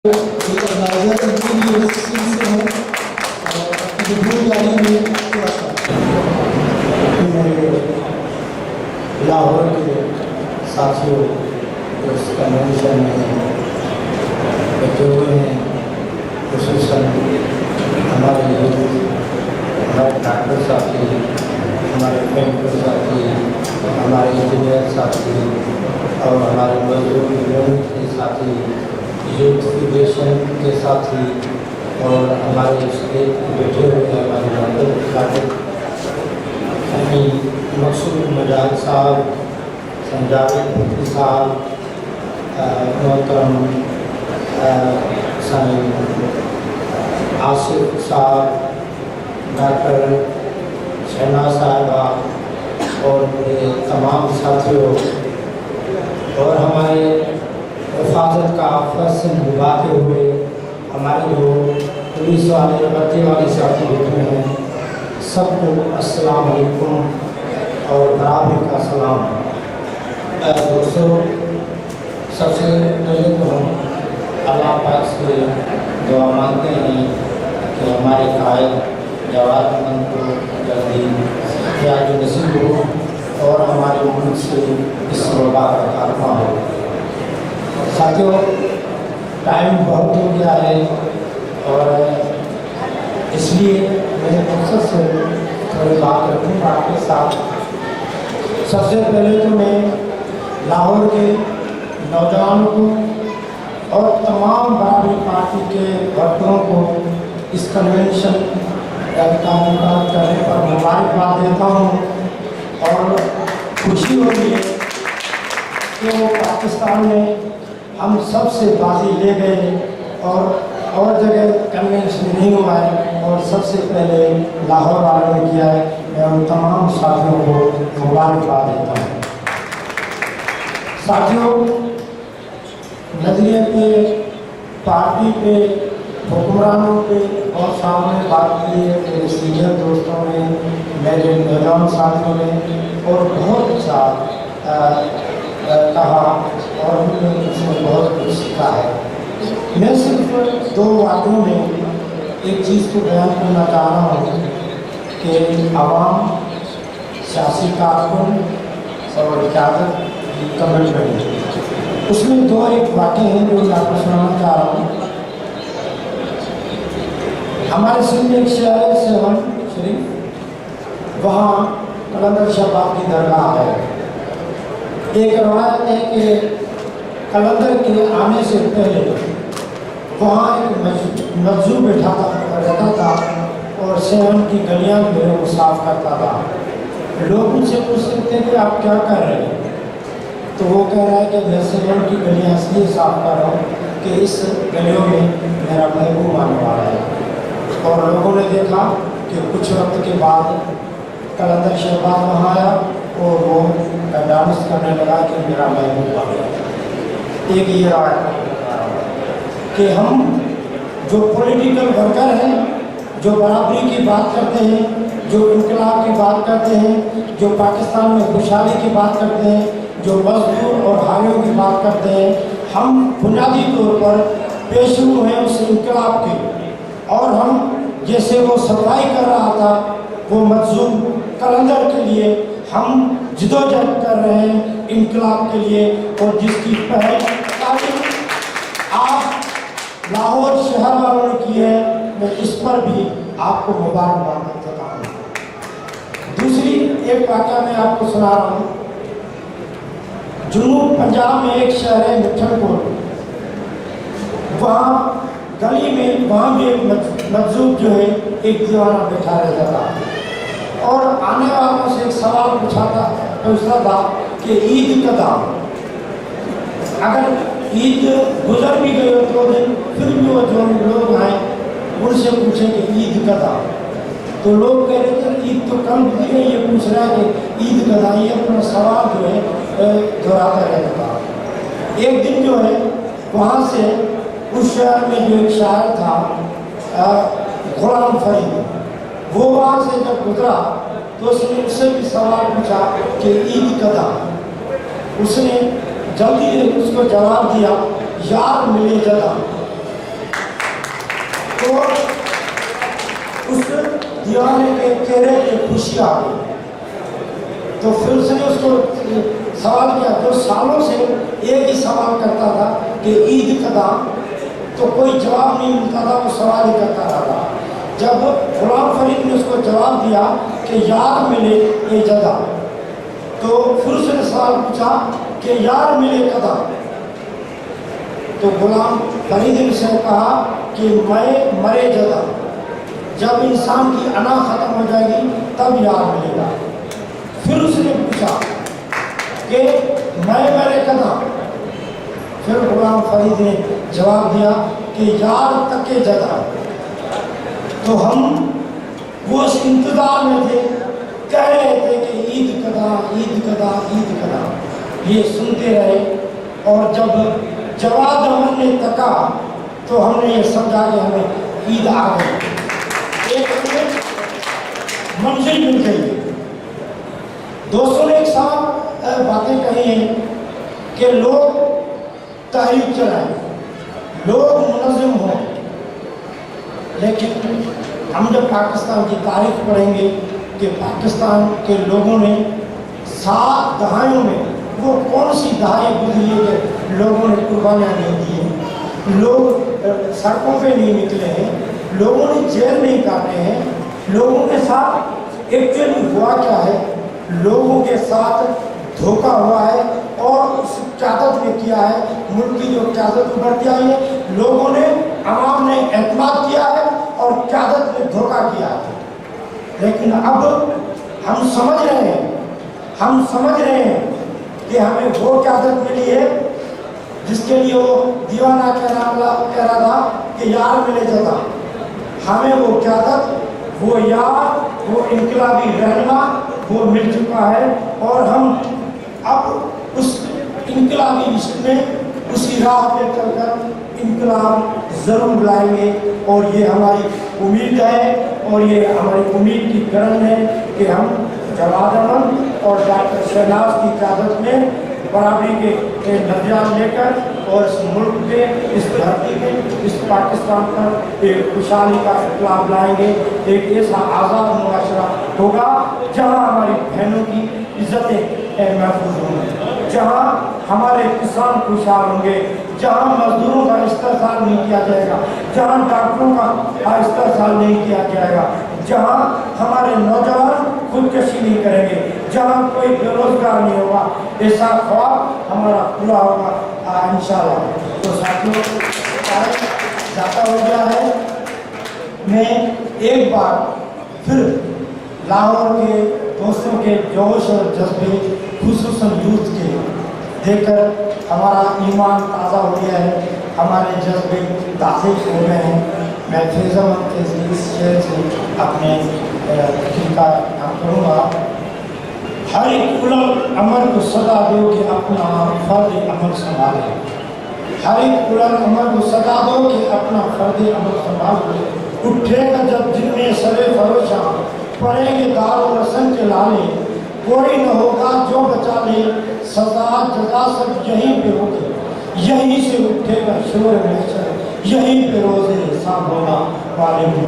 ایک اندازہ تنظیم یہ سے ہے جو بھول جانے میں تھوڑا سا میرے لاہور کے ساتھیوں اس کنونشن میں بچے ہوئے ہیں، خصوصاً ہمارے ہمارے ڈاکٹر ساتھی، ہمارے بینکر ساتھی، ہمارے انجینئر ساتھی اور ہمارے مزدور یونٹ کے ساتھی، یوتھ فیڈریشن کے ساتھی اور ہمارے اسٹیٹ بیٹھے ہوئے ہیں، ہمارے ممبر مقصود مجاہد صاحب، سنجاوید بھٹی صاحب، محترم آصف صاحب، ڈاکٹر شہناز صاحبہ اور میرے تمام ساتھیوں اور ہمارے حفاظت کا فرض نبھاتے ہوئے ہمارے جو پولیس والے وردی والے ساتھی بیٹھے ہیں، سب کو السلام علیکم اور برابر کا سلام۔ دوستوں، سب سے پہلے تو ہم اللہ پاک سے دعا مانگتے ہیں کہ ہمارے قائد جواد امن کو جلدی صحت نصیب ہو اور ہمارے ملک سے اس وبا کا خاتمہ ہو۔ ساتھیوں، ٹائم بہت ہو گیا ہے اور اس لیے میں مقصد سے تھوڑی بات رکھوں گا آپ کے ساتھ۔ سب سے پہلے تو میں لاہور کے نوجوانوں کو اور تمام برابری پارٹی کے ورکروں کو اس کنونشن کا منعقد کرنے پر مبارکباد دیتا ہوں اور خوشی ہو رہی ہے کہ وہ پاکستان میں ہم سب سے بازی لے گئے اور جگہ کنونشن نہیں ہوا ہے اور سب سے پہلے لاہور والوں نے کیا ہے۔ میں ان تمام ساتھیوں کو مبارکباد دیتا ہوں۔ ساتھیوں، نظریے پہ، پارٹی پہ، حکمرانوں پہ اور سامنے بات کی ہے میرے سینئر دوستوں نے، میرے نوجوان ساتھیوں نے اور بہت اچھا کہا اور ہم نے اس میں بہت کچھ سیکھا ہے۔ میں صرف دو واقعوں میں ایک چیز کو بیان کرنا چاہ رہا ہوں کہ عوام، سیاسی کارکن اور قیادت کی کمٹمنٹ، اس میں دو ایک واقعے ہیں جو میں آپ کو سنانا چاہ رہا ہوں۔ ہمارے سندھ میں ایک شہر ہے سیون شریف، وہاں قلندر شہباز کی درگاہ ہے۔ ایک روایت ہے کہ قلندر کے آنے سے پہلے وہاں ایک مجذوب رہتا تھا اور سیون کی گلیاں جو ہے وہ صاف کرتا تھا۔ لوگ ان سے پوچھتے تھے کہ آپ کیا کر رہے ہیں؟ تو وہ کہہ رہا ہے کہ میں سیون کی گلیاں اس لیے صاف کر رہا ہوں کہ اس گلیوں میں میرا محبوب آنے والا ہے۔ اور لوگوں نے دیکھا کہ کچھ وقت کے بعد قلندر شہباز وہاں آیا اور وہ ڈانس کرنے لگا کہ میرا محبوب آ گیا۔ ایک یہ روایت کہ ہم جو پولیٹیکل ورکر ہیں، جو برابری کی بات کرتے ہیں، جو انقلاب کی بات کرتے ہیں، جو پاکستان میں خوشحالی کی بات کرتے ہیں، جو مزدور اور بھائیوں کی بات کرتے ہیں، ہم بنیادی طور پر پیشرو ہیں اس انقلاب کے، اور ہم جیسے وہ صفائی کر رہا تھا وہ مجذوب قلندر کے لیے ہم جدوجہد کر رہے ہیں انقلاب کے لیے، اور جس کی پہل آپ لاہور شہر والوں نے کی ہے، میں اس پر بھی آپ کو مبارکباد دیتا ہوں۔ دوسری ایک واقعہ میں آپ کو سنا رہا ہوں۔ جنوب پنجاب میں ایک شہر ہے مٹھن کوٹ، وہاں گلی میں وہاں بھی ایک مجذوب جو ہے ایک دیوانہ بیٹھا رہتا تھا اور آنے والوں سے ایک سوال پوچھتا تھا کہ عید کب آ؟ اگر عید گزر بھی گئی ہو 2 دن، پھر بھی وہ جو لوگ آئیں ان سے پوچھیں کہ عید کب آ؟ تو لوگ کہہ رہے تھے عید تو کم ہوئی ہے، یہ پوچھ رہا ہے کہ عید کب آئی ہے، اپنا سوال جو ہے دہراتا رہتا تھا۔ ایک دن جو ہے وہاں سے اس شہر میں جو ایک شاعر تھا غلام فرید، وہ وہاں سے جب گزرا تو اس نے اس سے بھی سوال پوچھا کہ عید کب آ؟ اس نے جلدی اس کو جواب دیا، یار ملے جگہ۔ تو اس دیوانے کے چہرے پہ خوشی آ گئی. تو پھر اس نے اس کو سوال کیا، جو سالوں سے ایک ہی سوال کرتا تھا کہ عید کدا، تو کوئی جواب نہیں ملتا تھا، وہ سوال ہی کرتا رہا. جب غلام فرید نے اس کو جواب دیا کہ یار ملے اے جدا، تو پھر اس نے سوال پوچھا کہ یار ملے کدا. تو غلام فرید نے سے کہا کہ میں مرے جدا، جب انسان کی انا ختم ہو جائے گی تب یار ملے گا. پھر اس نے پوچھا کہ میں مرے کدا. پھر غلام فرید نے جواب دیا کہ یار تک جدا. تو ہم وہ اس انتظار میں تھے، کہہ رہے تھے کہ عید کدا، عید کدا، عید کدا. یہ سنتے رہے، اور جب جواد امن نے تکا تو ہم نے یہ سمجھا کہ ہمیں عید آ گئی، ایک منزل مل گئی. دوستوں نے ایک ساتھ باتیں کہی ہیں کہ لوگ تحریک چلائیں، لوگ منظم ہوں، لیکن ہم جب پاکستان کی تاریخ پڑھیں گے کہ پاکستان کے لوگوں نے 7 دہائیوں میں وہ کون سی دہائی گزری ہے کہ لوگوں نے قربانیاں نہیں دی ہیں، لوگ سڑکوں پہ نہیں نکلے ہیں، لوگوں نے جیل نہیں کاٹے ہیں. لوگوں کے ساتھ ایکچولی ہوا کیا ہے، لوگوں کے ساتھ دھوکہ ہوا ہے، اور اس قیادت نے کیا ہے، ملک کی جو قیادت ابھرتی آئی ہے، لوگوں نے، عوام نے اعتماد کیا ہے اور قیادت نے دھوکہ کیا ہے. لیکن اب ہم سمجھ رہے ہیں کہ ہمیں وہ قیادت ملی ہے جس کے لیے وہ دیوانہ کہہ رہا تھا کہ یار ملے جدا. ہمیں وہ قیادت، وہ یار، وہ انقلابی رہنما وہ مل چکا ہے، اور ہم اب اس انقلابی رشتے میں اسی راہ پہ چل کر انقلاب ضرور لائیں گے. اور یہ ہماری امید ہے، اور یہ ہماری امید کی کرن ہے کہ ہم جواد امن اور ڈاکٹر شہناز کی قیادت میں برابری کے درجات لے کر، اور اس ملک پہ، اس دھرتی پہ، اس پاکستان پر ایک خوشحالی کا انقلاب لائیں گے. ایک ایسا آزاد معاشرہ ہوگا جہاں ہماری بہنوں کی عزتیں محفوظ ہوں گی، جہاں ہمارے کسان خوشحال ہوں گے، جہاں مزدوروں کا استحصال نہیں کیا جائے گا، جہاں ڈاکٹروں کا استحصال نہیں کیا جائے گا، جہاں ہمارے نوجوان خودکشی نہیں کریں گے، جہاں کوئی بے روزگار نہیں ہوگا. ایسا خواب ہمارا پورا ہوگا انشاءاللہ. تو ساتھیوں، زیادہ ہو گیا ہے، میں ایک بار پھر لاہور کے دوستوں کے جوش اور جذبے، خصوصاً یوتھ کے دیکھ کر ہمارا ایمان تازہ ہو گیا ہے، ہمارے جذبے تازے ہو گئے ہیں. میں فیض احمد کے اس شعر سے اپنے تقریر کا کام کروں گا. ہر ایک الگ عمر کو صدا دو کہ اپنا فرد عمل سنبھالے. ہر ایک الگ عمر کو صدا دو کہ اپنا فرد عمل سنبھالے. اٹھے گا جب جن میں سر فروشاں، پڑیں گے دار و رسن کے لالے. کوئی نہ ہوگا جو بچا لے، سزا جزا سب یہیں پہ ہوگی. یہیں سے اٹھے گا شور محشر، یہیں پہ روز حساب ہوگا والے میں.